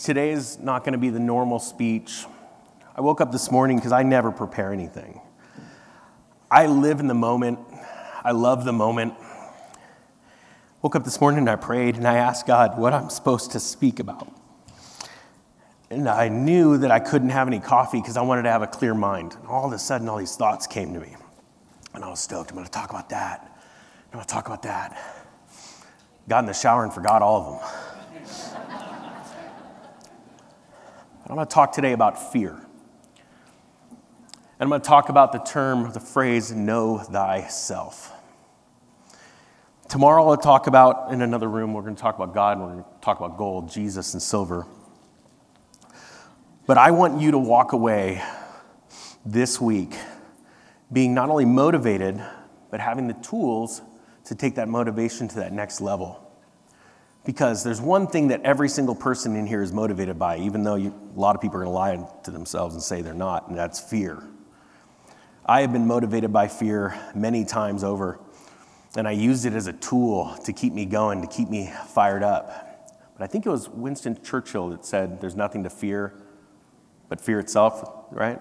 Today is not going to be the normal speech. I woke up this morning because I never prepare anything. I live in the moment. I love the moment. Woke up this morning and I prayed and I asked God what I'm supposed to speak about. And I knew that I couldn't have any coffee because I wanted to have a clear mind. And all of a sudden, all these thoughts came to me. And I was stoked. I'm going to talk about that. I'm going to talk about that. Got in the shower and forgot all of them. I'm going to talk today about fear. And I'm going to talk about the phrase, know thyself. Tomorrow I'll talk about, in another room, we're going to talk about God, and we're going to talk about gold, Jesus, and silver. But I want you to walk away this week being not only motivated, but having the tools to take that motivation to that next level. Because there's one thing that every single person in here is motivated by, even though a lot of people are going to lie to themselves and say they're not, and that's fear. I have been motivated by fear many times over, and I used it as a tool to keep me going, to keep me fired up. But I think it was Winston Churchill that said, there's nothing to fear but fear itself, right?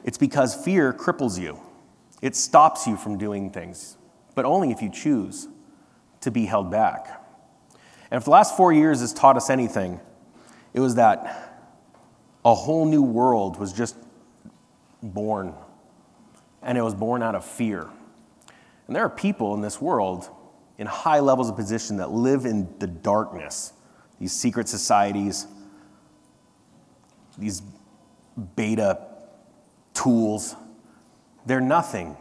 It's because fear cripples you. It stops you from doing things, but only if you choose to be held back. And if the last 4 years has taught us anything, it was that a whole new world was just born, and it was born out of fear. And there are people in this world in high levels of position that live in the darkness, these secret societies, these beta tools. They're nothing,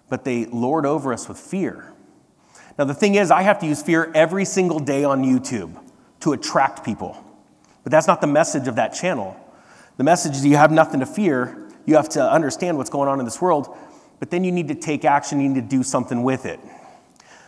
but they lord over us with fear. Now, the thing is, I have to use fear every single day on YouTube to attract people. But that's not the message of that channel. The message is you have nothing to fear. You have to understand what's going on in this world, but then you need to take action. You need to do something with it.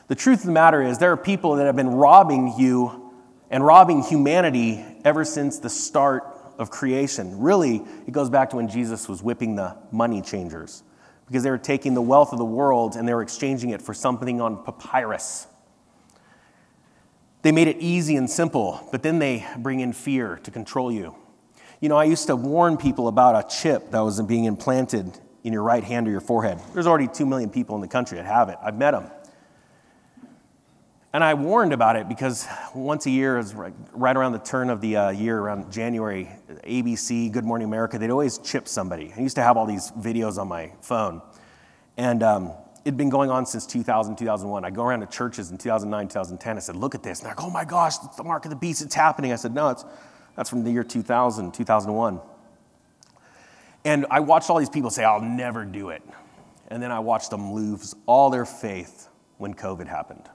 The truth of the matter is there are people that have been robbing you and robbing humanity ever since the start of creation. Really, it goes back to when Jesus was whipping the money changers, because they were taking the wealth of the world and they were exchanging it for something on papyrus. They made it easy and simple, but then they bring in fear to control you. You know, I used to warn people about a chip that was being implanted in your right hand or your forehead. There's already 2 million people in the country that have it. I've met them. And I warned about it because once a year, right around the turn of the year, around January, ABC, Good Morning America, they'd always chip somebody. I used to have all these videos on my phone. And it'd been going on since 2000, 2001. I'd go around to churches in 2009, 2010. I said, look at this. And they're like, oh my gosh, it's the mark of the beast. It's happening. I said, no, that's from the year 2000, 2001. And I watched all these people say, I'll never do it. And then I watched them lose all their faith when COVID happened.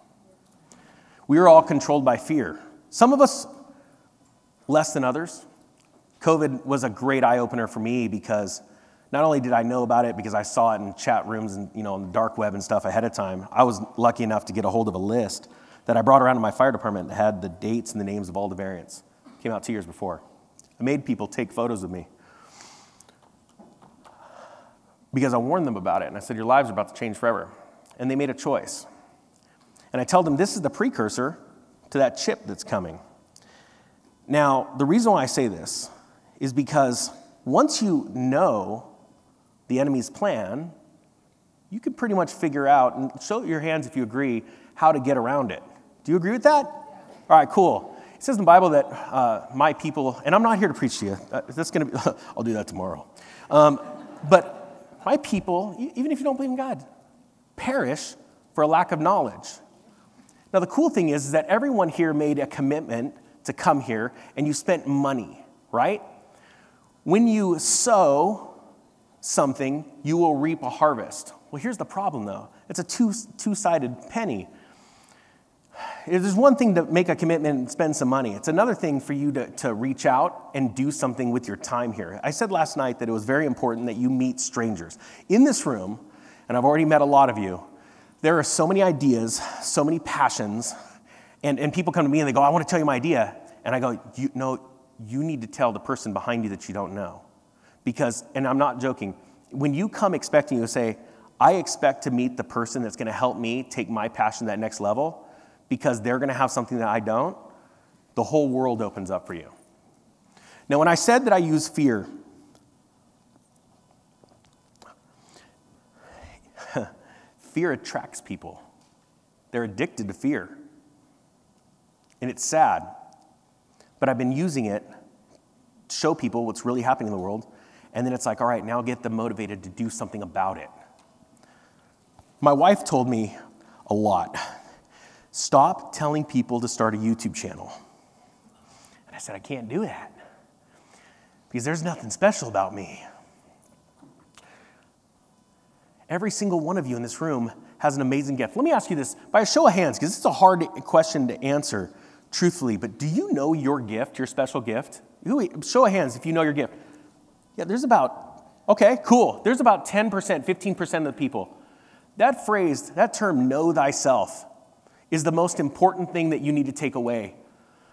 We are all controlled by fear. Some of us less than others. COVID was a great eye-opener for me because not only did I know about it because I saw it in chat rooms and on the dark web and stuff ahead of time, I was lucky enough to get a hold of a list that I brought around to my fire department that had the dates and the names of all the variants. Came out 2 years before. I made people take photos of me because I warned them about it, and I said, your lives are about to change forever. And they made a choice. And I tell them this is the precursor to that chip that's coming. Now, the reason why I say this is because once you know the enemy's plan, you can pretty much figure out, and show your hands if you agree, how to get around it. Do you agree with that? All right, cool. It says in the Bible that my people, and I'm not here to preach to you. That's going to be, I'll do that tomorrow. But my people, even if you don't believe in God, perish for a lack of knowledge. Now, the cool thing is that everyone here made a commitment to come here, and you spent money, right? When you sow something, you will reap a harvest. Well, here's the problem, though. It's a two-sided penny. There's one thing to make a commitment and spend some money. It's another thing for you to reach out and do something with your time here. I said last night that it was very important that you meet strangers. In this room, and I've already met a lot of you, there are so many ideas, so many passions, and people come to me and they go, I want to tell you my idea. And I go, you need to tell the person behind you that you don't know. Because, and I'm not joking, when you come expecting to say, I expect to meet the person that's going to help me take my passion to that next level because they're going to have something that I don't, the whole world opens up for you. Now, when I said that I use fear, fear attracts people. They're addicted to fear. And it's sad. But I've been using it to show people what's really happening in the world. And then it's like, all right, now get them motivated to do something about it. My wife told me a lot. Stop telling people to start a YouTube channel. And I said, I can't do that. Because there's nothing special about me. Every single one of you in this room has an amazing gift. Let me ask you this by a show of hands, because it's a hard question to answer truthfully, but do you know your gift, your special gift? Show of hands if you know your gift. Yeah, there's about, okay, cool. There's about 10%, 15% of the people. That phrase, that term, know thyself, is the most important thing that you need to take away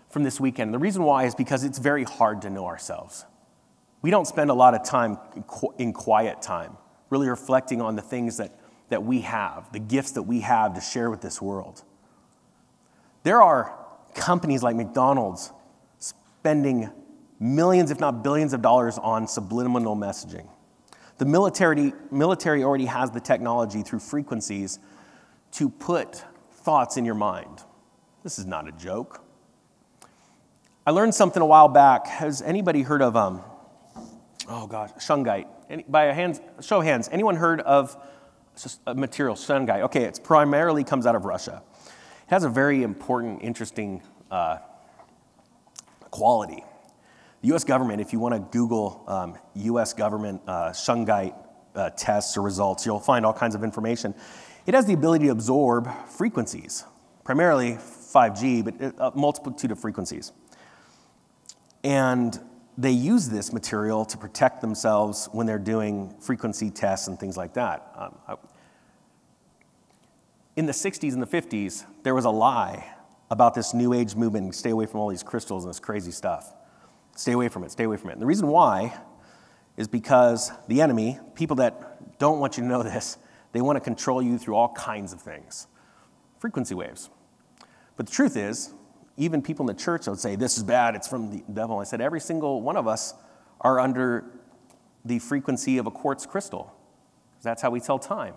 from this weekend. The reason why is because it's very hard to know ourselves. We don't spend a lot of time in quiet time, really reflecting on the things that we have, the gifts that we have to share with this world. There are companies like McDonald's spending millions, if not billions of dollars on subliminal messaging. The military already has the technology through frequencies to put thoughts in your mind. This is not a joke. I learned something a while back. Has anybody heard of, shungite? By a show of hands, anyone heard of a material, shungite? Okay, it primarily comes out of Russia. It has a very important, interesting quality. The U.S. government, if you want to Google U.S. government shungite tests or results, you'll find all kinds of information. It has the ability to absorb frequencies, primarily 5G, but a multitude of frequencies. And they use this material to protect themselves when they're doing frequency tests and things like that. In the 60s and the 50s, there was a lie about this New Age movement. Stay away from all these crystals and this crazy stuff. Stay away from it, stay away from it. And the reason why is because the enemy, people that don't want you to know this, they want to control you through all kinds of things. Frequency waves. But the truth is, even people in the church would say, this is bad, it's from the devil. I said, every single one of us are under the frequency of a quartz crystal. That's how we tell time.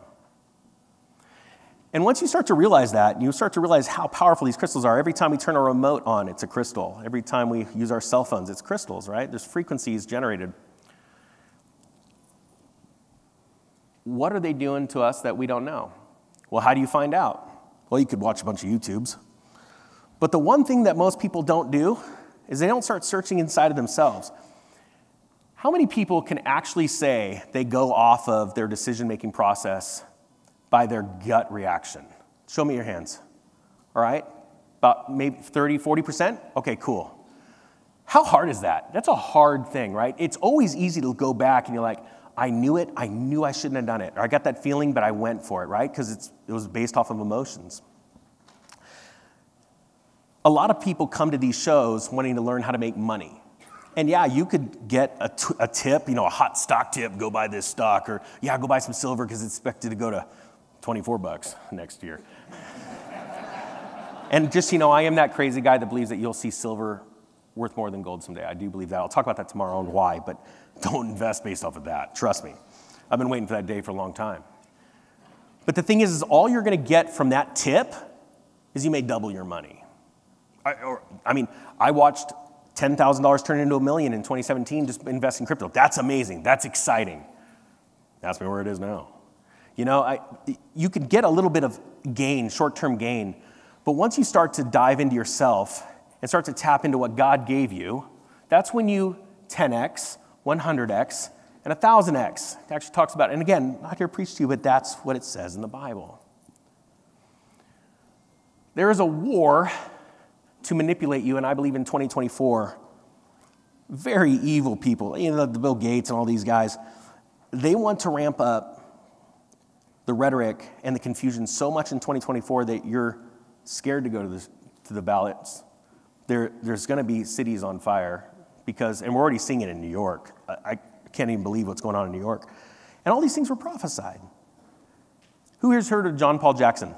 And once you start to realize that, you start to realize how powerful these crystals are. Every time we turn our remote on, it's a crystal. Every time we use our cell phones, it's crystals, right? There's frequencies generated. What are they doing to us that we don't know? Well, how do you find out? Well, you could watch a bunch of YouTubes. But the one thing that most people don't do is they don't start searching inside of themselves. How many people can actually say they go off of their decision-making process by their gut reaction? Show me your hands. All right? About maybe 30, 40%? Okay, cool. How hard is that? That's a hard thing, right? It's always easy to go back and you're like, I knew it. I knew I shouldn't have done it. Or I got that feeling, but I went for it, right? Because it was based off of emotions. A lot of people come to these shows wanting to learn how to make money. And yeah, you could get a tip, a hot stock tip, go buy this stock, or yeah, go buy some silver because it's expected to go to $24 next year. And just, I am that crazy guy that believes that you'll see silver worth more than gold someday. I do believe that. I'll talk about that tomorrow on why, but don't invest based off of that. Trust me. I've been waiting for that day for a long time. But the thing is all you're going to get from that tip is you may double your money. I watched $10,000 turn into $1 million in 2017 just investing in crypto. That's amazing. That's exciting. Ask me where it is now. You can get a little bit of gain, short-term gain, but once you start to dive into yourself and start to tap into what God gave you, that's when you 10x, 100x, and 1,000x. It actually talks about it. And again, not here to preach to you, but that's what it says in the Bible. There is a war to manipulate you, and I believe in 2024, very evil people, the Bill Gates and all these guys, they want to ramp up the rhetoric and the confusion so much in 2024 that you're scared to go to the ballots. There's going to be cities on fire and we're already seeing it in New York. I can't even believe what's going on in New York. And all these things were prophesied. Who here's heard of John Paul Jackson?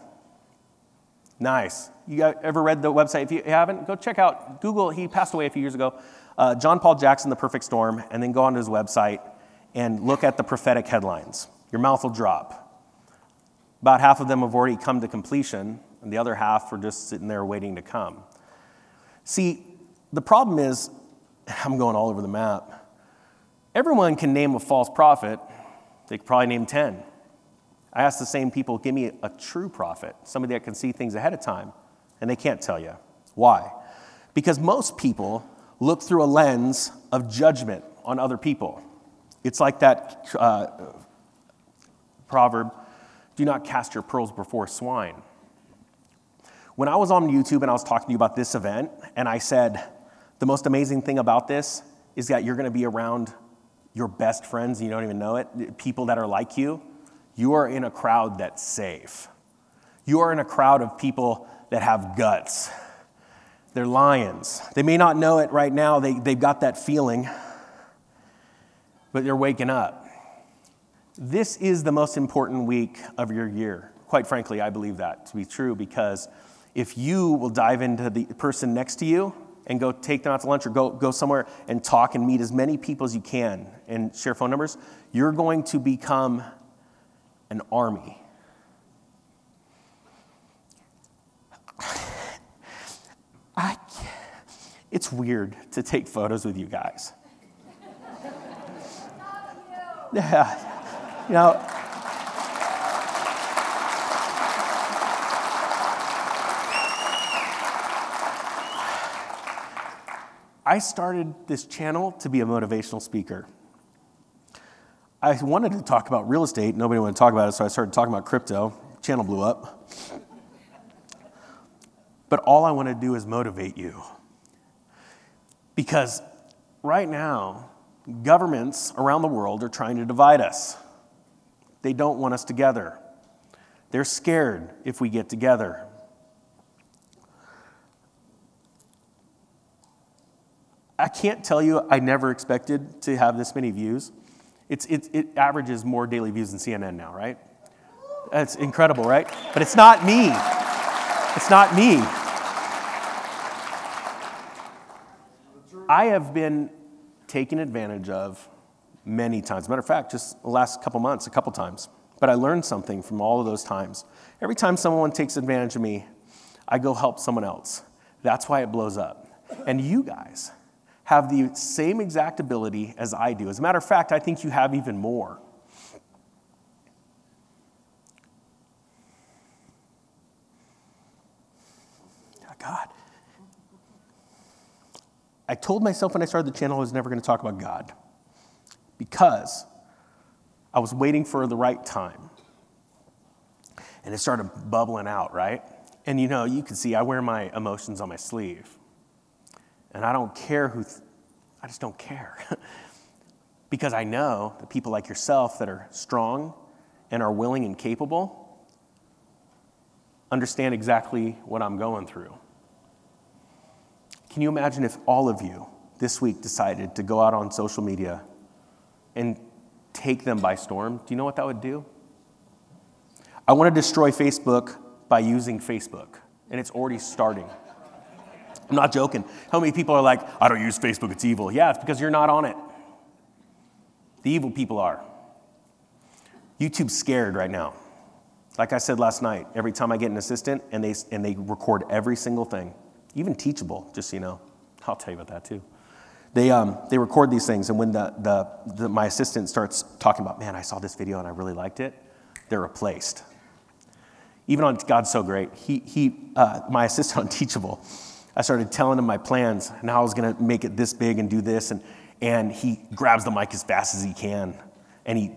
Nice. You ever read the website? If you haven't, go check out Google. He passed away a few years ago. John Paul Jackson, The Perfect Storm, and then go onto his website and look at the prophetic headlines. Your mouth will drop. About half of them have already come to completion, and the other half are just sitting there waiting to come. See, the problem is, I'm going all over the map. Everyone can name a false prophet. They could probably name 10. I asked the same people, give me a true prophet, somebody that can see things ahead of time, and they can't tell you. Why? Because most people look through a lens of judgment on other people. It's like that proverb, do not cast your pearls before swine. When I was on YouTube and I was talking to you about this event, and I said, the most amazing thing about this is that you're going to be around your best friends, and you don't even know it, people that are like you. You are in a crowd that's safe. You are in a crowd of people that have guts. They're lions. They may not know it right now. They've got that feeling, but they're waking up. This is the most important week of your year. Quite frankly, I believe that to be true, because if you will dive into the person next to you and go take them out to lunch or go somewhere and talk and meet as many people as you can and share phone numbers, you're going to become an army. It's weird to take photos with you guys. Yeah, you know. I started this channel to be a motivational speaker. I wanted to talk about real estate. Nobody wanted to talk about it, so I started talking about crypto. Channel blew up. But all I want to do is motivate you. Because right now, governments around the world are trying to divide us. They don't want us together. They're scared if we get together. I can't tell you, I never expected to have this many views. It averages more daily views than CNN now, right? That's incredible, right? But it's not me. It's not me. I have been taken advantage of many times. Matter of fact, just the last couple months, a couple times. But I learned something from all of those times. Every time someone takes advantage of me, I go help someone else. That's why it blows up. And you guys have the same exact ability as I do. As a matter of fact, I think you have even more. God. I told myself when I started the channel I was never going to talk about God, because I was waiting for the right time. And it started bubbling out, right? And you know, you can see I wear my emotions on my sleeve. And I don't care I just don't care. Because I know that people like yourself that are strong and are willing and capable understand exactly what I'm going through. Can you imagine if all of you this week decided to go out on social media and take them by storm? Do you know what that would do? I want to destroy Facebook by using Facebook, and it's already starting. I'm not joking. How many people are like, I don't use Facebook, it's evil? Yeah, it's because you're not on it. The evil people are. YouTube's scared right now. Like I said last night, every time I get an assistant and they record every single thing, even Teachable, just so you know. I'll tell you about that too. They record these things, and when my assistant starts talking about, man, I saw this video and I really liked it, they're replaced. Even on God's So Great, my assistant on Teachable, I started telling him my plans and how I was going to make it this big and do this, and he grabs the mic as fast as he can, and he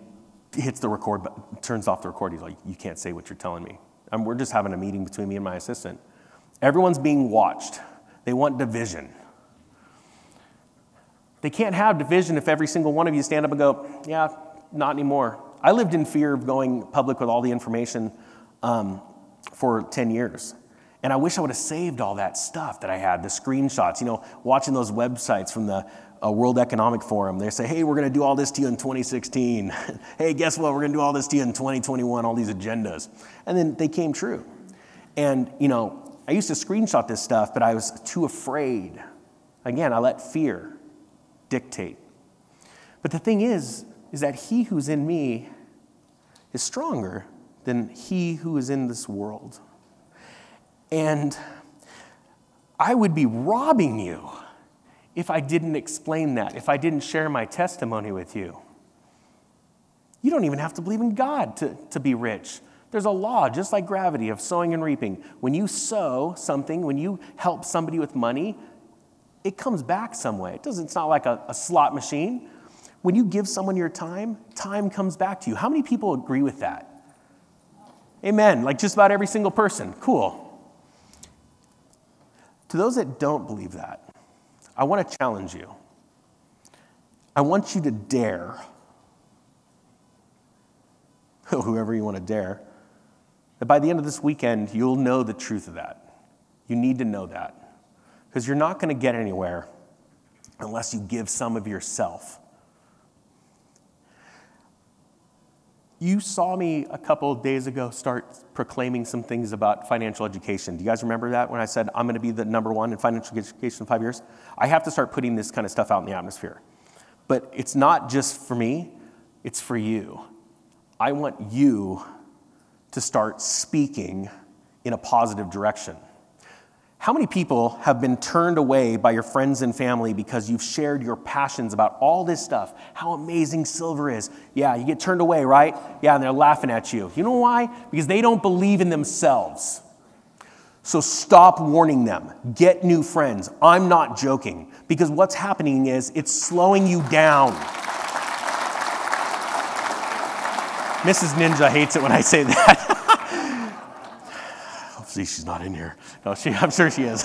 hits the record button, turns off the record. He's like, you can't say what you're telling me. We're just having a meeting between me and my assistant. Everyone's being watched. They want division. They can't have division if every single one of you stand up and go, yeah, not anymore. I lived in fear of going public with all the information for 10 years. And I wish I would have saved all that stuff that I had, the screenshots, watching those websites from the World Economic Forum. They say, hey, we're going to do all this to you in 2016. Hey, guess what? We're going to do all this to you in 2021, all these agendas. And then they came true. And, I used to screenshot this stuff, but I was too afraid. Again, I let fear dictate. But the thing is that he who's in me is stronger than he who is in this world. And I would be robbing you if I didn't explain that, if I didn't share my testimony with you. You don't even have to believe in God to be rich. There's a law, just like gravity, of sowing and reaping. When you sow something, when you help somebody with money, it comes back some way. It's not like a slot machine. When you give someone your time, time comes back to you. How many people agree with that? Amen. Like just about every single person. Cool. To those that don't believe that, I want to challenge you. I want you to dare, whoever you want to dare, that by the end of this weekend, you'll know the truth of that. You need to know that. Because you're not going to get anywhere unless you give some of yourself. You saw me a couple of days ago start proclaiming some things about financial education. Do you guys remember that when I said I'm going to be the number one in financial education in 5 years? I have to start putting this kind of stuff out in the atmosphere. But it's not just for me, it's for you. I want you to start speaking in a positive direction. How many people have been turned away by your friends and family because you've shared your passions about all this stuff, how amazing silver is? Yeah, you get turned away, right? Yeah, and they're laughing at you. You know why? Because they don't believe in themselves. So stop warning them. Get new friends. I'm not joking. Because what's happening is it's slowing you down. Mrs. Ninja hates it when I say that. Hopefully she's not in here. No, I'm sure she is.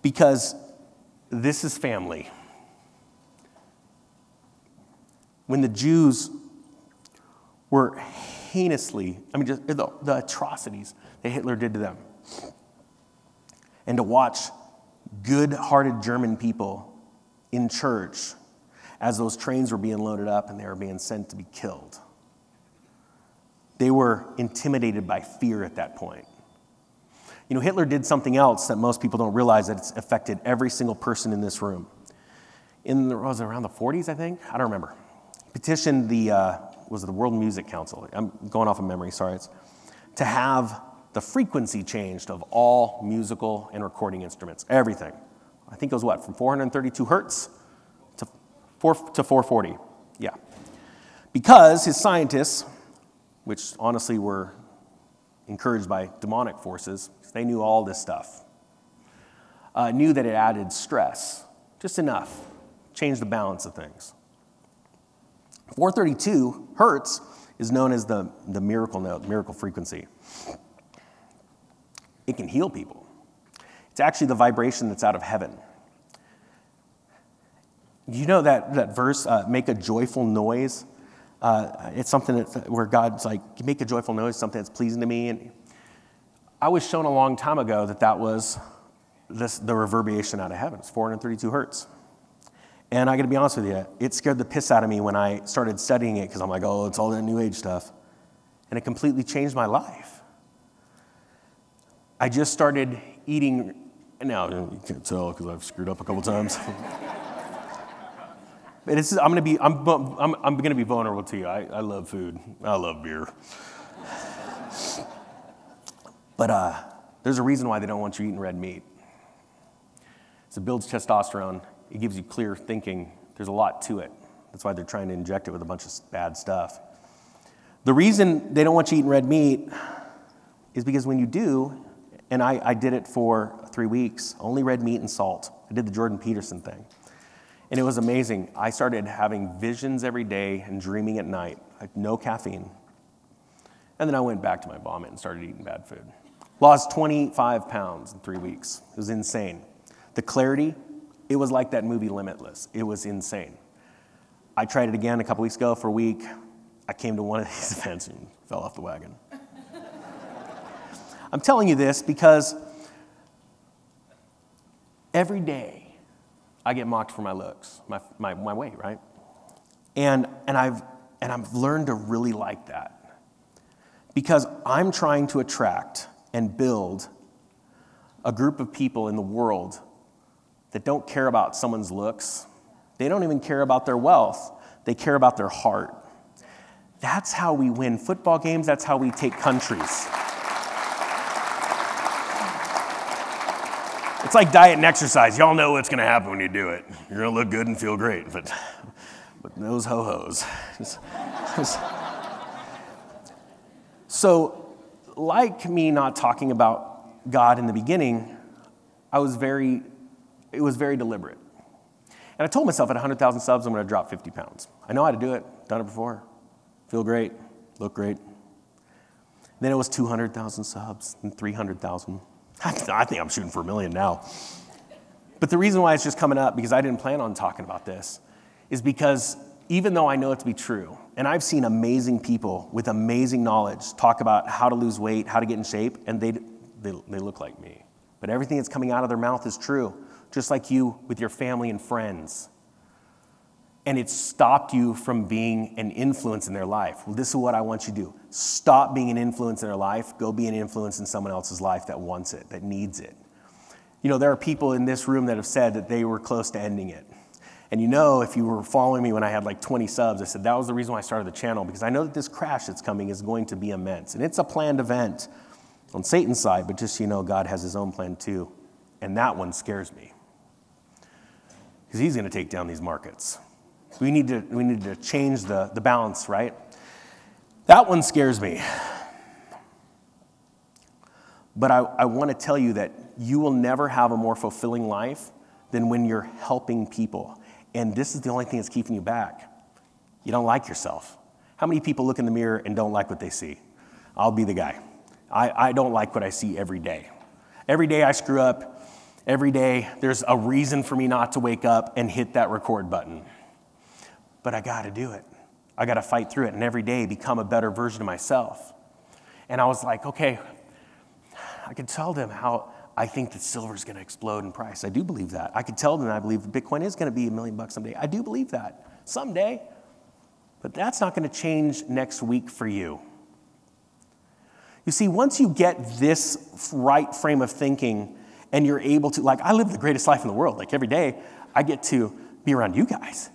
Because this is family. When the Jews were heinously, just the atrocities that Hitler did to them, and to watch good-hearted German people in church as those trains were being loaded up and they were being sent to be killed. They were intimidated by fear at that point. You know, Hitler did something else that most people don't realize, that it's affected every single person in this room. Was it around the 40s, I think? I don't remember. He petitioned the World Music Council, I'm going off of memory, sorry, to have the frequency changed of all musical and recording instruments, everything. I think it was from 432 hertz to 440, yeah. Because his scientists, which honestly were encouraged by demonic forces, they knew all this stuff, knew that it added stress, just enough, changed the balance of things. 432 hertz is known as the miracle note, miracle frequency. It can heal people. It's actually the vibration that's out of heaven. You know that verse, make a joyful noise? It's something where God's like, make a joyful noise, something that's pleasing to me. And I was shown a long time ago that was the reverberation out of heaven. It's 432 hertz. And I got to be honest with you, it scared the piss out of me when I started studying it, because I'm like, oh, it's all that New Age stuff. And it completely changed my life. I just started eating, now you can't tell because I've screwed up a couple times. But I'm going to be vulnerable to you. I love food. I love beer. But there's a reason why they don't want you eating red meat. It builds testosterone. It gives you clear thinking. There's a lot to it. That's why they're trying to inject it with a bunch of bad stuff. The reason they don't want you eating red meat is because when you do, and I did it for 3 weeks, only red meat and salt. I did the Jordan Peterson thing. And it was amazing. I started having visions every day and dreaming at night, no caffeine. And then I went back to my vomit and started eating bad food. Lost 25 pounds in 3 weeks. It was insane. The clarity, it was like that movie Limitless. It was insane. I tried it again a couple weeks ago for a week. I came to one of these events and fell off the wagon. I'm telling you this because every day I get mocked for my looks, my weight, right? And I've learned to really like that, because I'm trying to attract and build a group of people in the world that don't care about someone's looks. They don't even care about their wealth. They care about their heart. That's how we win football games. That's how we take countries. It's like diet and exercise. Y'all know what's going to happen when you do it. You're going to look good and feel great, but those ho-hos. So, like me not talking about God in the beginning, it was very deliberate. And I told myself at 100,000 subs, I'm going to drop 50 pounds. I know how to do it. Done it before. Feel great. Look great. Then it was 200,000 subs and 300,000. I think I'm shooting for 1 million now. But the reason why it's just coming up, because I didn't plan on talking about this, is because even though I know it to be true, and I've seen amazing people with amazing knowledge talk about how to lose weight, how to get in shape, and they look like me. But everything that's coming out of their mouth is true, just like you with your family and friends. And it's stopped you from being an influence in their life. Well, this is what I want you to do. Stop being an influence in their life. Go be an influence in someone else's life that wants it, that needs it. You know, there are people in this room that have said that they were close to ending it. And you know, if you were following me when I had like 20 subs, I said that was the reason why I started the channel, because I know that this crash that's coming is going to be immense. And it's a planned event on Satan's side, but just so you know, God has his own plan too. And that one scares me, because he's going to take down these markets. We need to change the balance, right? That one scares me. But I want to tell you that you will never have a more fulfilling life than when you're helping people. And this is the only thing that's keeping you back. You don't like yourself. How many people look in the mirror and don't like what they see? I'll be the guy. I don't like what I see every day. Every day I screw up. Every day there's a reason for me not to wake up and hit that record button. But I got to do it. I got to fight through it and every day become a better version of myself. And I was like, okay, I could tell them how I think that silver is going to explode in price. I do believe that. I could tell them I believe Bitcoin is going to be $1 million someday. I do believe that someday. But that's not going to change next week for you. You see, once you get this right frame of thinking and you're able to, like, I live the greatest life in the world. Like every day I get to be around you guys.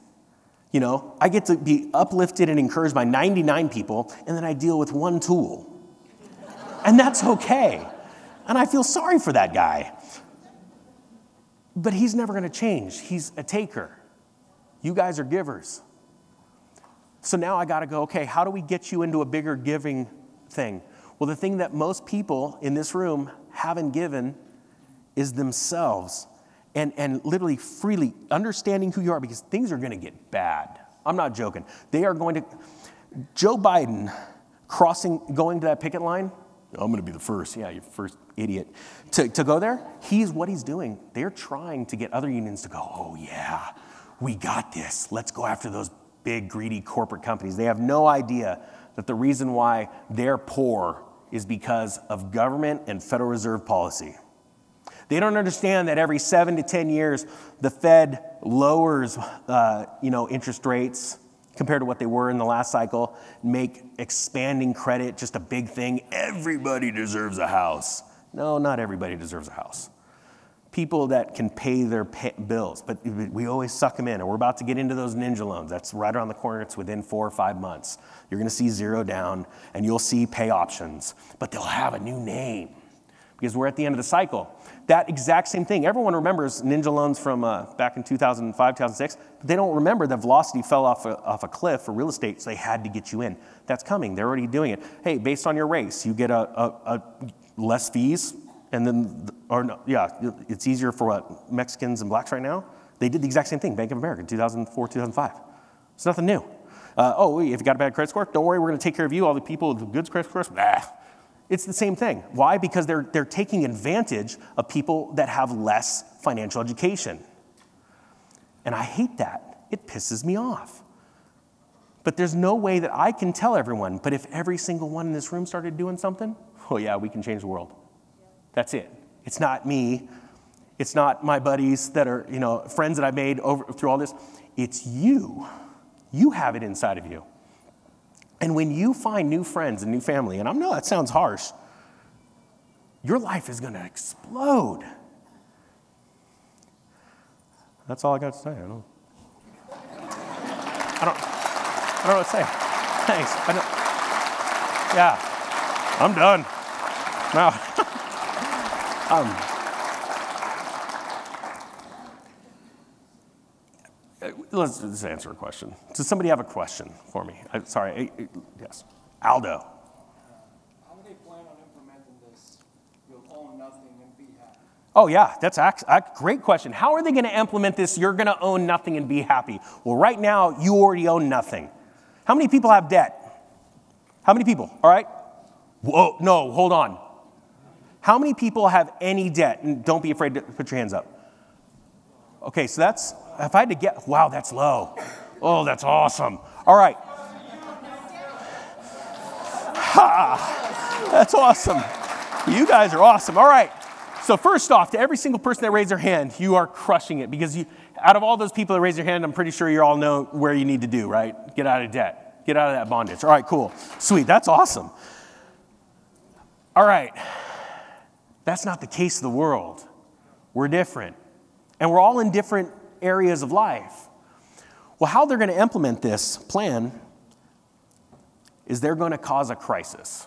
You know, I get to be uplifted and encouraged by 99 people, and then I deal with one tool. And that's okay. And I feel sorry for that guy. But he's never going to change. He's a taker. You guys are givers. So now I got to go, okay, how do we get you into a bigger giving thing? Well, the thing that most people in this room haven't given is themselves. And literally freely understanding who you are, because things are going to get bad. I'm not joking. They are going to, Joe Biden going to that picket line, I'm going to be the first, yeah, you're the first idiot, to go there, what he's doing, they're trying to get other unions to go, oh yeah, we got this. Let's go after those big greedy corporate companies. They have no idea that the reason why they're poor is because of government and Federal Reserve policy. They don't understand that every 7 to 10 years, the Fed lowers, interest rates compared to what they were in the last cycle, make expanding credit just a big thing. Everybody deserves a house. No, not everybody deserves a house. People that can pay their bills, but we always suck them in, and we're about to get into those ninja loans. That's right around the corner. It's within 4 or 5 months. You're going to see 0 down, and you'll see pay options, but they'll have a new name because we're at the end of the cycle. That exact same thing. Everyone remembers ninja loans from back in 2005, 2006, but they don't remember that velocity fell off a cliff for real estate, so they had to get you in. That's coming. They're already doing it. Hey, based on your race, you get a less fees, and then, it's easier for what, Mexicans and blacks right now? They did the exact same thing, Bank of America, 2004, 2005. It's nothing new. If you got a bad credit score, don't worry, we're going to take care of you. All the people with good credit scores, It's the same thing. Why? Because they're taking advantage of people that have less financial education. And I hate that. It pisses me off. But there's no way that I can tell everyone, but if every single one in this room started doing something, oh yeah, we can change the world. That's it. It's not me. It's not my buddies that are, friends that I made through all this. It's you. You have it inside of you. And when you find new friends and new family, and I know that sounds harsh, your life is going to explode. That's all I got to say. I don't know what to say. Thanks. Yeah, I'm done. No. Let's just answer a question. Does somebody have a question for me? Yes. Aldo. How do they plan on implementing this? You'll own nothing and be happy. Oh, yeah, that's a great question. How are they going to implement this? You're going to own nothing and be happy. Well, right now, you already own nothing. How many people have debt? How many people? All right. Whoa, no, hold on. How many people have any debt? And don't be afraid to put your hands up. Okay, so that's, if I had to get, wow, that's low. Oh, that's awesome. All right. Ha, that's awesome. You guys are awesome. All right. So first off, to every single person that raised their hand, you are crushing it because out of all those people that raised their hand, I'm pretty sure you all know where you need to do, right? Get out of debt. Get out of that bondage. All right, cool. Sweet. That's awesome. All right. That's not the case of the world. We're different. And we're all in different areas of life. Well, how they're going to implement this plan is they're going to cause a crisis.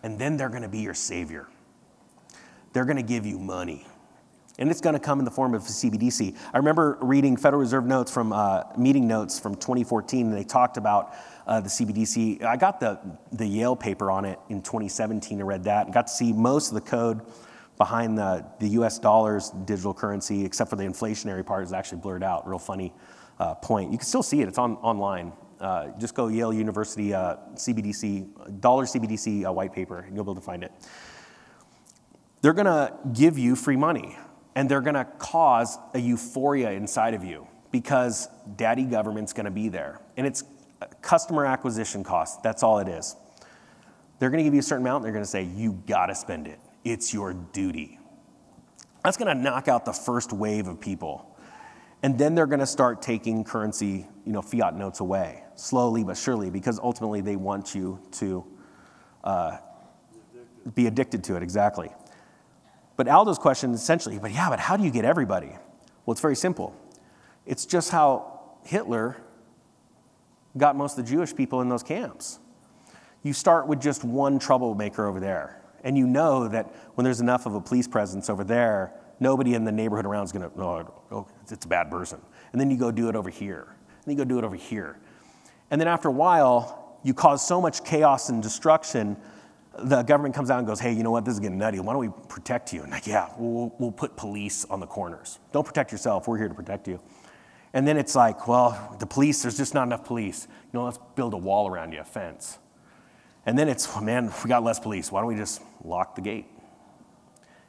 And then they're going to be your savior. They're going to give you money. And it's going to come in the form of a CBDC. I remember reading Federal Reserve notes from meeting notes from 2014, and they talked about the CBDC. I got the Yale paper on it in 2017 and read that. I got to see most of the code behind the US dollar's digital currency, except for the inflationary part is actually blurred out. Real funny point. You can still see it. It's online. Just go Yale University CBDC, dollar CBDC white paper, and you'll be able to find it. They're going to give you free money, and they're going to cause a euphoria inside of you because daddy government's going to be there. And it's customer acquisition cost. That's all it is. They're going to give you a certain amount, and they're going to say, you got to spend it. It's your duty. That's going to knock out the first wave of people. And then they're going to start taking currency, fiat notes away, slowly but surely, because ultimately they want you to be addicted to it, exactly. But Aldo's question is essentially, but how do you get everybody? Well, it's very simple. It's just how Hitler got most of the Jewish people in those camps. You start with just one troublemaker over there. And you know that when there's enough of a police presence over there, nobody in the neighborhood around is going to, oh, it's a bad person. And then you go do it over here. And then you go do it over here. And then after a while, you cause so much chaos and destruction, the government comes out and goes, hey, you know what, this is getting nutty. Why don't we protect you? And like, yeah, we'll put police on the corners. Don't protect yourself. We're here to protect you. And then it's like, well, the police, there's just not enough police. Let's build a wall around you, a fence. And then it's, man, we got less police. Why don't we just lock the gate?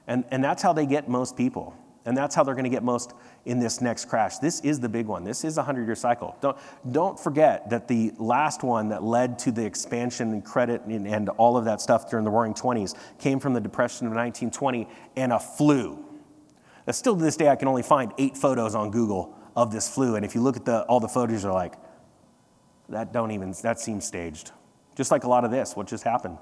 And that's how they get most people. And that's how they're going to get most in this next crash. This is the big one. This is a 100-year cycle. Don't forget that the last one that led to the expansion and credit and all of that stuff during the Roaring 20s came from the Depression of 1920 and a flu. That still to this day, I can only find 8 photos on Google of this flu. And if you look at all the photos, you're like, that seems staged. Just like a lot of this, what just happened.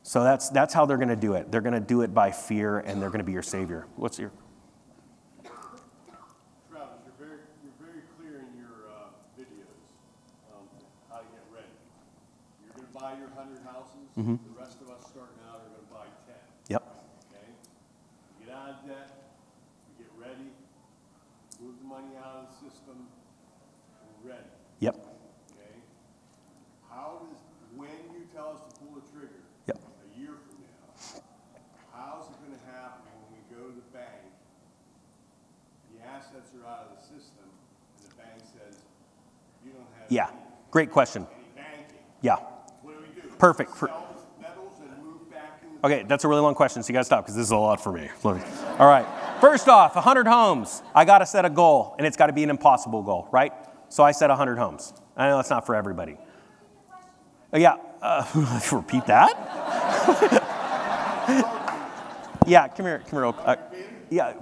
So that's how they're going to do it. They're going to do it by fear, and they're going to be your savior. What's your? Travis, you're very clear in your videos how to get ready. You're going to buy your 100 houses. Mm-hmm. The rest of us starting out are going to buy 10. Yep. Okay. You get out of debt. You get ready. Move the money out of the system. We're ready. Yep. Okay. When you tell us to pull the trigger? Yep. A year from now, how's it going to happen when we go to the bank, the assets are out of the system, and the bank says, you don't have Great question. any banking? Yeah. What do we do? Perfect. Sell the metals and move back in the Okay, that's a really long question, so you got to stop because this is a lot for me. All right. First off, 100 homes. I got to set a goal, and it's got to be an impossible goal, right? So I set 100 homes. I know it's not for everybody. Repeat that? Yeah, come here.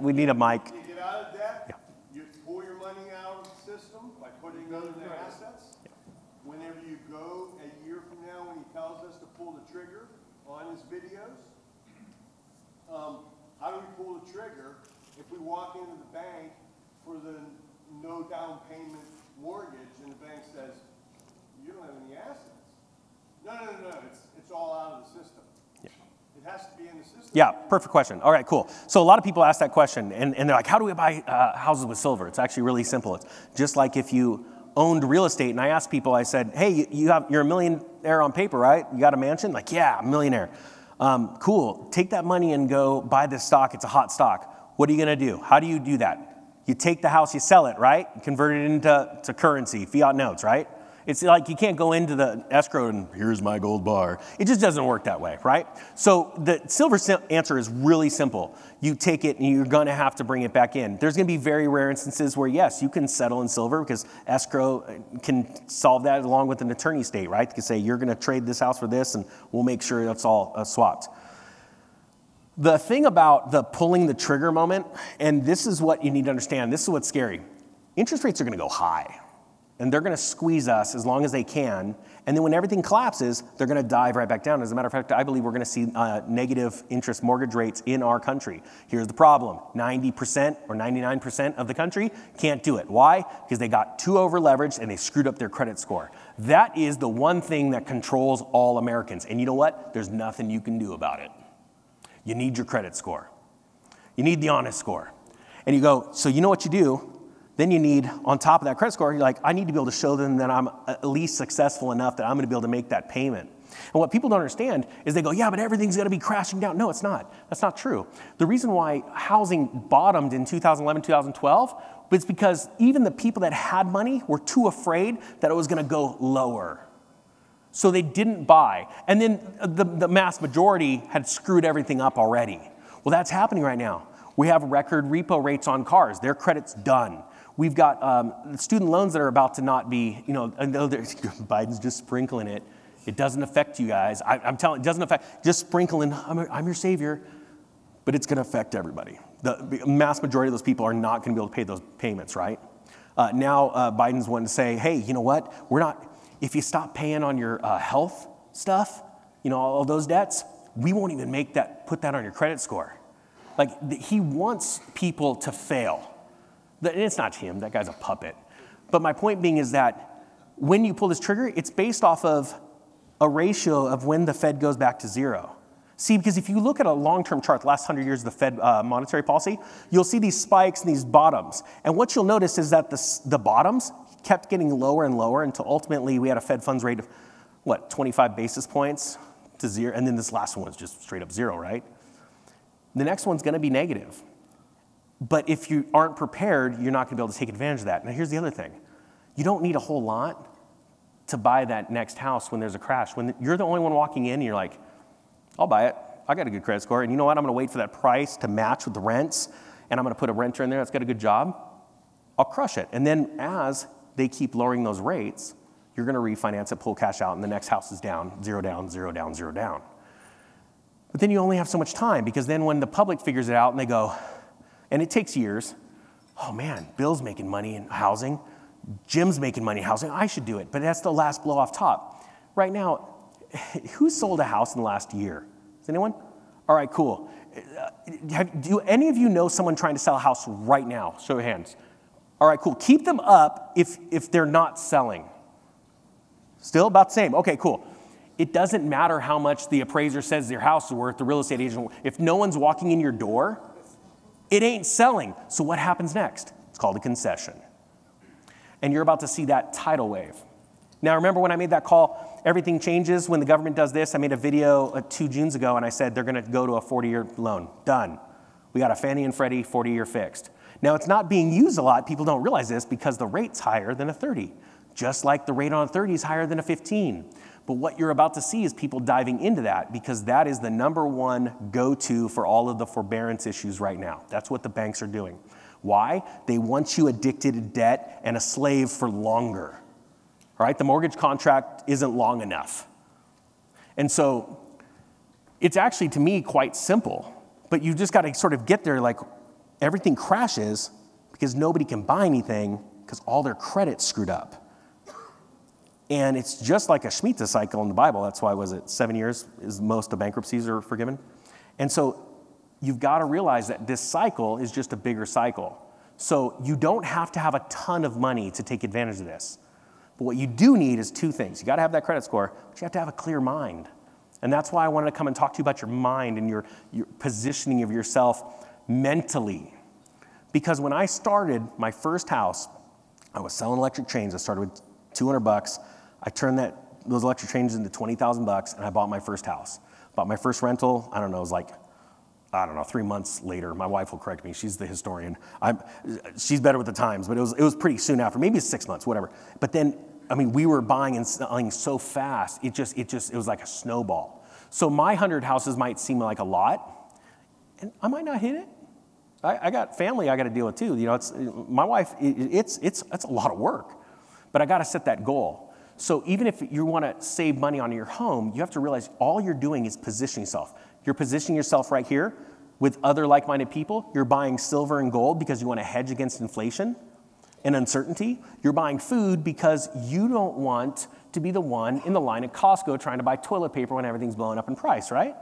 We need a mic. You get out of debt, you pull your money out of the system by putting those in assets. Whenever you go a year from now when he tells us to pull the trigger on his videos, how do we pull the trigger if we walk into the bank for the no down payment mortgage, and the bank says, you don't have any assets. No, it's all out of the system. Yeah. It has to be in the system. Yeah, perfect question. All right, cool. So a lot of people ask that question, and they're like, how do we buy houses with silver? It's actually really simple. It's just like if you owned real estate, and I asked people, I said, hey, you're a millionaire on paper, right? You got a mansion? Like, yeah, I'm a millionaire. Cool. Take that money and go buy this stock. It's a hot stock. What are you going to do? How do you do that? You take the house, you sell it, right? You convert it into currency, fiat notes, right? It's like you can't go into the escrow and here's my gold bar. It just doesn't work that way, right? So the silver answer is really simple. You take it and you're going to have to bring it back in. There's going to be very rare instances where, yes, you can settle in silver because escrow can solve that along with an attorney state, right? You can say, you're going to trade this house for this and we'll make sure that's all swapped. The thing about the pulling the trigger moment, and this is what you need to understand, this is what's scary. Interest rates are going to go high. And they're going to squeeze us as long as they can. And then when everything collapses, they're going to dive right back down. As a matter of fact, I believe we're going to see negative interest mortgage rates in our country. Here's the problem. 90% or 99% of the country can't do it. Why? Because they got too over-leveraged and they screwed up their credit score. That is the one thing that controls all Americans. And you know what? There's nothing you can do about it. You need your credit score. You need the honest score. And you go, so you know what you do? Then you need, on top of that credit score, you're like, I need to be able to show them that I'm at least successful enough that I'm going to be able to make that payment. And what people don't understand is they go, yeah, but everything's going to be crashing down. No, it's not. That's not true. The reason why housing bottomed in 2011, 2012 was because even the people that had money were too afraid that it was going to go lower. So they didn't buy. And then the mass majority had screwed everything up already. Well, that's happening right now. We have record repo rates on cars. Their credit's done. We've got student loans that are about to not be, I know Biden's just sprinkling it. It doesn't affect you guys. I'm telling you, it doesn't affect, just sprinkling, I'm your savior, but it's going to affect everybody. The mass majority of those people are not going to be able to pay those payments, right? Now Biden's wanting to say, hey, you know what? If you stop paying on your health stuff, all those debts, we won't even put that on your credit score. Like, he wants people to fail. And it's not him, that guy's a puppet. But my point being is that when you pull this trigger, it's based off of a ratio of when the Fed goes back to zero. See, because if you look at a long-term chart, the last 100 years of the Fed monetary policy, you'll see these spikes and these bottoms. And what you'll notice is that the bottoms kept getting lower and lower until ultimately we had a Fed funds rate of, 25 basis points to zero. And then this last one was just straight up zero, right? The next one's going to be negative. But if you aren't prepared, you're not going to be able to take advantage of that. Now, here's the other thing. You don't need a whole lot to buy that next house when there's a crash. When you're the only one walking in, and you're like, I'll buy it. I got a good credit score. And you know what? I'm going to wait for that price to match with the rents, and I'm going to put a renter in there that's got a good job. I'll crush it. And then as they keep lowering those rates, you're going to refinance it, pull cash out, and the next house is down, zero down, zero down, zero down. But then you only have so much time, because then when the public figures it out and they go, and it takes years. Oh man, Bill's making money in housing. Jim's making money in housing. I should do it. But that's the last blow off top. Right now, who sold a house in the last year? Is anyone? All right, cool. Do any of you know someone trying to sell a house right now? Show your hands. All right, cool. Keep them up if they're not selling. Still about the same. Okay, cool. It doesn't matter how much the appraiser says your house is worth, the real estate agent. If no one's walking in your door, it ain't selling. So what happens next? It's called a concession. And you're about to see that tidal wave. Now, remember when I made that call, everything changes when the government does this? I made a video 2 Junes ago, and I said they're going to go to a 40-year loan. Done. We got a Fannie and Freddie 40-year fixed. Now, it's not being used a lot. People don't realize this because the rate's higher than a 30, just like the rate on a 30 is higher than a 15. But what you're about to see is people diving into that, because that is the number1 go-to for all of the forbearance issues right now. That's what the banks are doing. Why? They want you addicted to debt and a slave for longer. All right? The mortgage contract isn't long enough. And so it's actually, to me, quite simple. But you just got to sort of get there, like everything crashes because nobody can buy anything because all their credit's screwed up. And it's just like a Shemitah cycle in the Bible. That's why, 7 years is most of bankruptcies are forgiven. And so you've got to realize that this cycle is just a bigger cycle. So you don't have to have a ton of money to take advantage of this. But what you do need is two things. You got to have that credit score, but you have to have a clear mind. And that's why I wanted to come and talk to you about your mind and your positioning of yourself mentally. Because when I started my first house, I was selling electric chains. I started with $200. I turned those electric chains into $20,000, and I bought my first house. Bought my first rental, I don't know, it was like, 3 months later. My wife will correct me. She's the historian. She's better with the times, but it was pretty soon after. Maybe it's 6 months, whatever. But then, we were buying and selling so fast. It was like a snowball. So my 100 houses might seem like a lot, and I might not hit it. I got family I got to deal with too. It's my wife. It's a lot of work, but I got to set that goal. So even if you want to save money on your home, you have to realize all you're doing is positioning yourself. You're positioning yourself right here with other like-minded people. You're buying silver and gold because you want to hedge against inflation and uncertainty. You're buying food because you don't want to be the one in the line at Costco trying to buy toilet paper when everything's blowing up in price, right?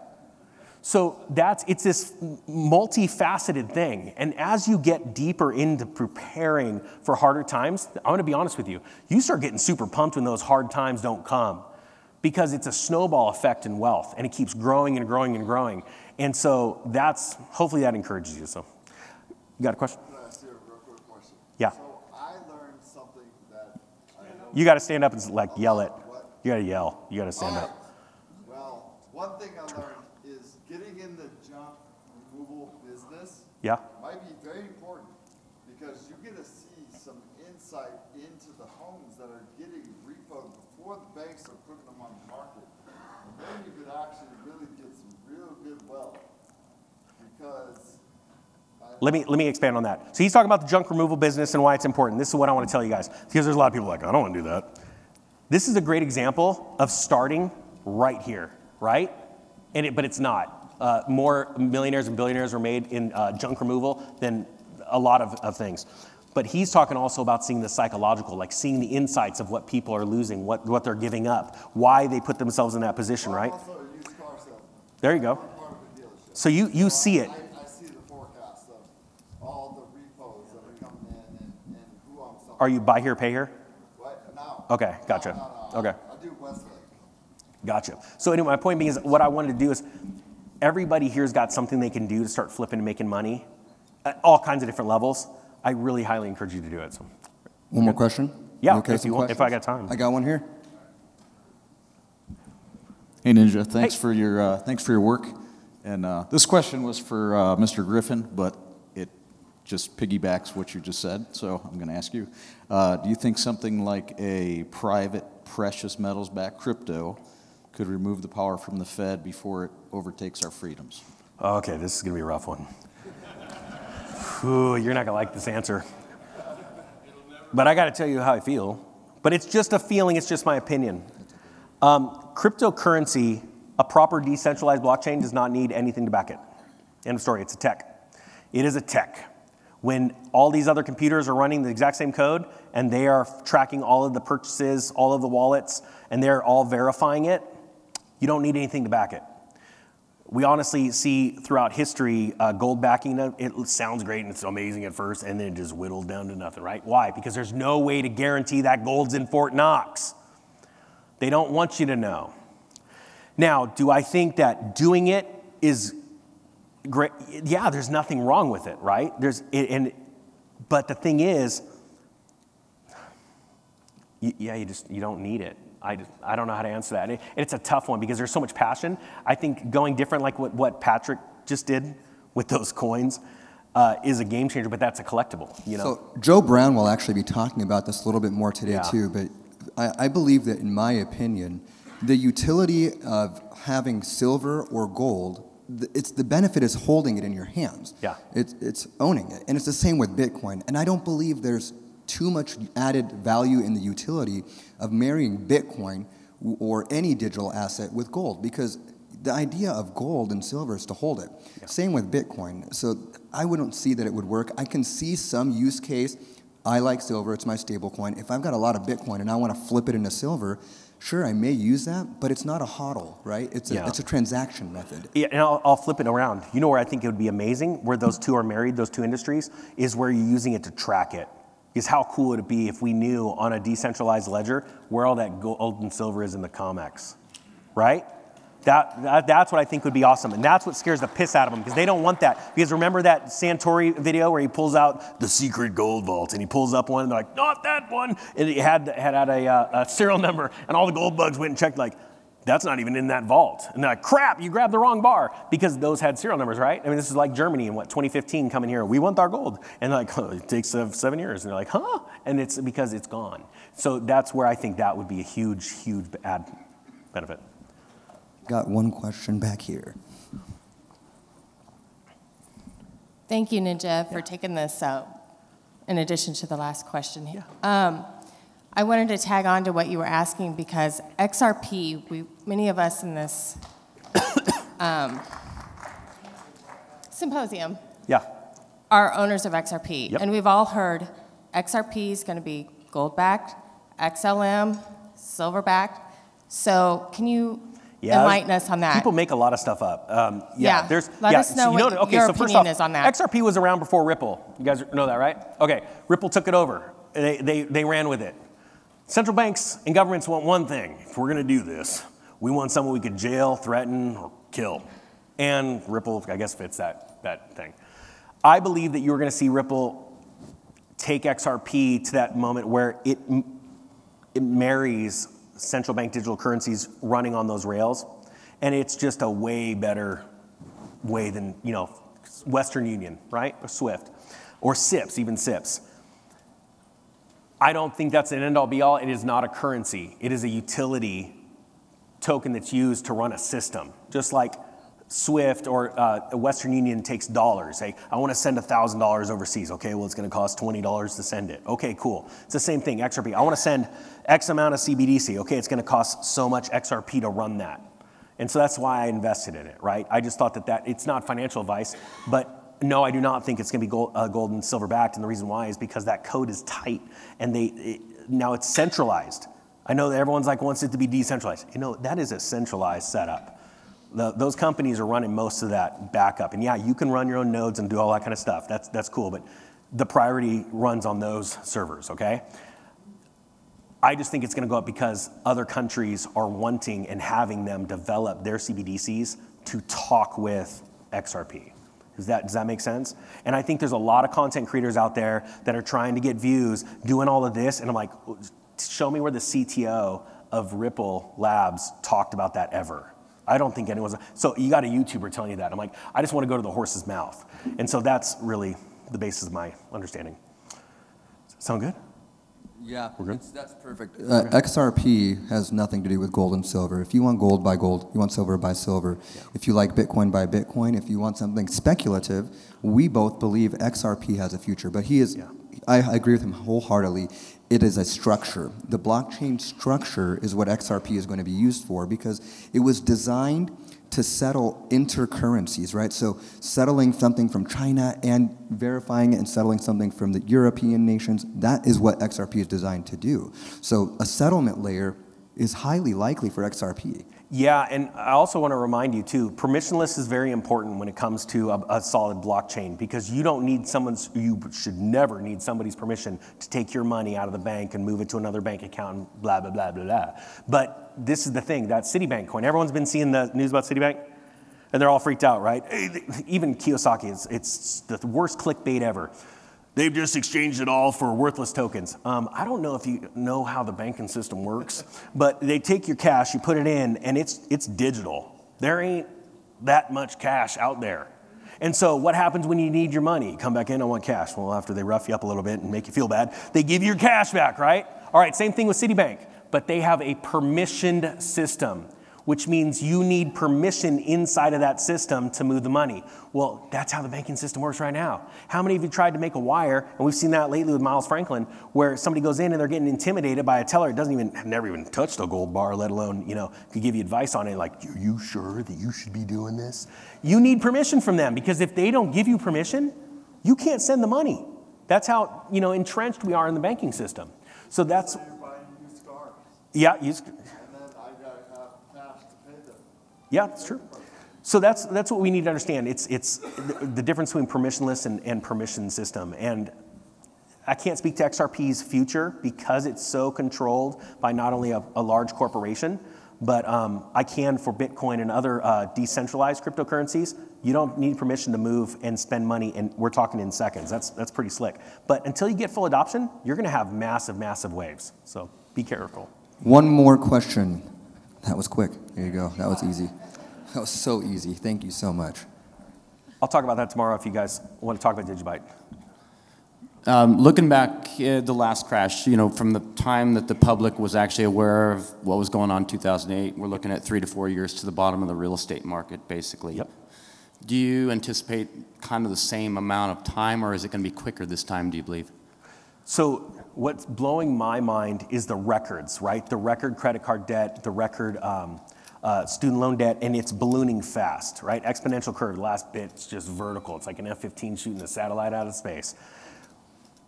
So it's this multifaceted thing. And as you get deeper into preparing for harder times, I'm going to be honest with you, you start getting super pumped when those hard times don't come, because it's a snowball effect in wealth, and it keeps growing and growing and growing. And so hopefully that encourages you. So you got a question? Can I ask you a real quick question? Yeah. So I learned something that You got to stand up and yell it. What? You got to yell. You got to stand up. Well, one thing I learned is getting in the junk removal business Yeah. might be very important, because you get to see some insight into the homes that are getting repoed before the banks are putting them on the market. And then you could actually really get some real good wealth, because Let me expand on that. So he's talking about the junk removal business and why it's important. This is what I want to tell you guys, because there's a lot of people like, I don't want to do that. This is a great example of starting right here, right? But it's not. More millionaires and billionaires are made in junk removal than a lot of things. But he's talking also about seeing the psychological, like seeing the insights of what people are losing, what they're giving up, why they put themselves in that position, right? also a used car salesman. There you go. I'm part of a dealership. So you see it. I see the forecast of all the repos that are coming in and who I'm selling. Are you buy here, pay here? What? No. Okay, gotcha. No. Okay. I do Westlake. Gotcha. So anyway, my point being is what I wanted to do is everybody here's got something they can do to start flipping and making money at all kinds of different levels. I really highly encourage you to do it. So, One more question? Yeah, You okay, if you want, if I got time. I got one here. Hey Ninja, thanks for your work. And this question was for Mr. Griffin, but it just piggybacks what you just said, so I'm going to ask you. Do you think something like a private precious metals-backed crypto could remove the power from the Fed before it overtakes our freedoms? Okay, this is going to be a rough one. Ooh, you're not going to like this answer. But I got to tell you how I feel. But it's just a feeling, it's just my opinion. Cryptocurrency, a proper decentralized blockchain, does not need anything to back it. End of story, it's a tech. It is a tech. When all these other computers are running the exact same code and they are tracking all of the purchases, all of the wallets, and they're all verifying it, you don't need anything to back it. We honestly see throughout history gold backing. It sounds great and it's amazing at first, and then it just whittles down to nothing, right? Why? Because there's no way to guarantee that gold's in Fort Knox. They don't want you to know. Now, do I think that doing it is great? Yeah, there's nothing wrong with it, right? But the thing is, you don't need it. I don't know how to answer that. And it's a tough one because there's so much passion. I think going different, like what Patrick just did with those coins, is a game changer, but that's a collectible, you know? So Joe Brown will actually be talking about this a little bit more today too, but I believe that, in my opinion, the utility of having silver or gold, the benefit is holding it in your hands. Yeah. It's owning it. And it's the same with Bitcoin. And I don't believe there's too much added value in the utility of marrying Bitcoin or any digital asset with gold, because the idea of gold and silver is to hold it. Yeah. Same with Bitcoin. So I wouldn't see that it would work. I can see some use case. I like silver. It's my stable coin. If I've got a lot of Bitcoin and I want to flip it into silver, Sure, I may use that, but it's not a hodl, right? It's a transaction method. Yeah, and I'll flip it around. You know where I think it would be amazing, where those two are married, those two industries, is where you're using it to track it. Is how cool would it be if we knew on a decentralized ledger where all that gold and silver is in the COMEX, right? That's what I think would be awesome. And that's what scares the piss out of them, because they don't want that. Because remember that Santori video where he pulls out the secret gold vault, and he pulls up one, and they're like, not that one. And it had a serial number, and all the gold bugs went and checked, like, that's not even in that vault. And they're like, crap, you grabbed the wrong bar, because those had serial numbers, right? I mean, this is like Germany in 2015 coming here. We want our gold. And they're like, oh, it takes 7 years. And they're like, huh? And it's because it's gone. So that's where I think that would be a huge, huge add benefit. Got one question back here. Thank you, Ninja, for taking this in addition to the last question. Yeah. I wanted to tag on to what you were asking, because XRP, many of us in this symposium are owners of XRP. Yep. And we've all heard XRP is going to be gold-backed, XLM, silver-backed. So can you enlighten us on that? People make a lot of stuff up. Let us know what your opinion is on that. XRP was around before Ripple. You guys know that, right? Okay, Ripple took it over. They ran with it. Central banks and governments want one thing. If we're going to do this, we want someone we could jail, threaten, or kill. And Ripple, I guess, fits that thing. I believe that you're going to see Ripple take XRP to that moment where it marries central bank digital currencies running on those rails, and it's just a way better way than, Western Union, right? Or SWIFT, or SIPs, even SIPs. I don't think that's an end-all be-all. It is not a currency. It is a utility token that's used to run a system. Just like SWIFT or Western Union takes dollars. Hey, I want to send $1,000 overseas. Okay, well, it's going to cost $20 to send it. Okay, cool. It's the same thing, XRP. I want to send X amount of CBDC. Okay, it's going to cost so much XRP to run that. And so that's why I invested in it, right? I just thought that it's not financial advice, but no, I do not think it's going to be gold and silver backed, and the reason why is because that code is tight, and now it's centralized. I know that everyone's like wants it to be decentralized. That is a centralized setup. Those companies are running most of that backup, and yeah, you can run your own nodes and do all that kind of stuff. That's cool, but the priority runs on those servers. Okay. I just think it's going to go up because other countries are wanting and having them develop their CBDCs to talk with XRP. Does that make sense? And I think there's a lot of content creators out there that are trying to get views, doing all of this, and I'm like, show me where the CTO of Ripple Labs talked about that ever. I don't think anyone's, so you got a YouTuber telling you that. I'm like, I just want to go to the horse's mouth. And so that's really the basis of my understanding. Sound good? Yeah, We're good? that's perfect. XRP has nothing to do with gold and silver. If you want gold, buy gold. You want silver, buy silver. Yeah. If you like Bitcoin, buy Bitcoin. If you want something speculative, we both believe XRP has a future. But I agree with him wholeheartedly. It is a structure. The blockchain structure is what XRP is going to be used for, because it was designed to settle intercurrencies, right? So settling something from China and verifying it and settling something from the European nations, that is what XRP is designed to do. So a settlement layer is highly likely for XRP. Yeah, and I also want to remind you too, permissionless is very important when it comes to a solid blockchain, because you should never need somebody's permission to take your money out of the bank and move it to another bank account and blah, blah, blah, blah, blah. But this is the thing, that Citibank coin, everyone's been seeing the news about Citibank, and they're all freaked out, right? Even Kiyosaki, it's the worst clickbait ever. They've just exchanged it all for worthless tokens. I don't know if you know how the banking system works, but they take your cash, you put it in, and it's digital. There ain't that much cash out there. And so what happens when you need your money? You come back in, I want cash. Well, after they rough you up a little bit and make you feel bad, they give you your cash back, right? All right, same thing with Citibank, but they have a permissioned system, which means you need permission inside of that system to move the money. Well, that's how the banking system works right now. How many of you tried to make a wire, and we've seen that lately with Miles Franklin, where somebody goes in and they're getting intimidated by a teller that never even touched a gold bar, let alone, could give you advice on it, like, are you sure that you should be doing this? You need permission from them, because if they don't give you permission, you can't send the money. That's how, entrenched we are in the banking system. So that's, You're buying used cars. yeah, And Yeah, that's true. So that's what we need to understand. It's the difference between permissionless and permission system. And I can't speak to XRP's future because it's so controlled by not only a large corporation, but I can for Bitcoin and other decentralized cryptocurrencies. You don't need permission to move and spend money, and we're talking in seconds. That's pretty slick. But until you get full adoption, you're going to have massive waves. So be careful. One more question. That was quick. There you go. That was easy. That was so easy. Thank you so much. I'll talk about that tomorrow if you guys want to talk about Digibyte. Looking back at the last crash, from the time that the public was actually aware of what was going on in 2008, we're looking at 3 to 4 years to the bottom of the real estate market, basically. Yep. Do you anticipate kind of the same amount of time, or is it going to be quicker this time, do you believe? So what's blowing my mind is the records, right? The record credit card debt, the record student loan debt, and it's ballooning fast, right? Exponential curve, the last bit's just vertical. It's like an F-15 shooting a satellite out of space.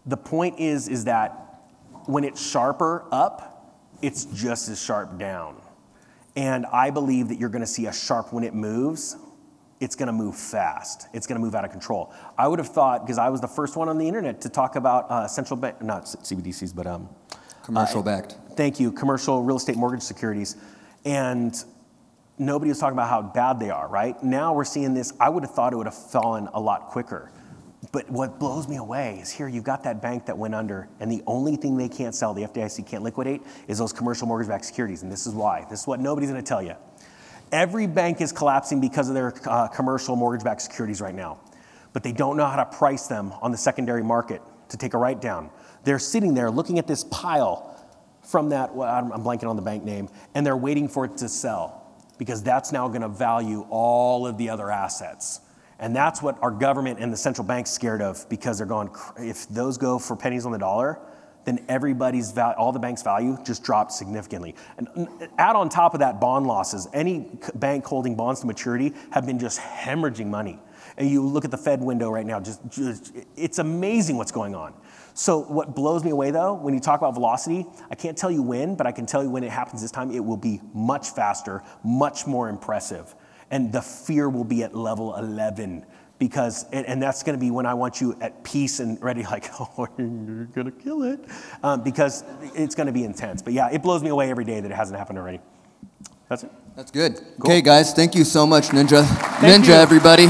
The point is that when it's sharper up, it's just as sharp down. And I believe that you're going to see a sharp when it moves. It's going to move fast. It's going to move out of control. I would have thought, because I was the first one on the internet to talk about central bank, not CBDCs, but Commercial backed. Thank you, commercial real estate mortgage securities. And nobody was talking about how bad they are, right? Now we're seeing this. I would have thought it would have fallen a lot quicker. But what blows me away is here you've got that bank that went under, and the only thing they can't sell, the FDIC can't liquidate, is those commercial mortgage-backed securities. And this is why. This is what nobody's going to tell you. Every bank is collapsing because of their commercial mortgage-backed securities right now. But they don't know how to price them on the secondary market to take a write-down. They're sitting there looking at this pile from that, well, I'm blanking on the bank name, and they're waiting for it to sell because that's now going to value all of the other assets. And that's what our government and the central bank's scared of, because they're going, if those go for pennies on the dollar, then everybody's all the bank's value just dropped significantly. And add on top of that bond losses. Any bank holding bonds to maturity have been just hemorrhaging money. And you look at the Fed window right now, just it's amazing what's going on. So what blows me away though, when you talk about velocity, I can't tell you when, but I can tell you when it happens this time, it will be much faster, much more impressive. And the fear will be at level 11 because, and that's going to be when I want you at peace and ready, like, oh, you're going to kill it, because it's going to be intense. But yeah, it blows me away every day that it hasn't happened already. That's it. That's good. Cool. Okay, guys, thank you so much, Ninja. Thank you. Everybody.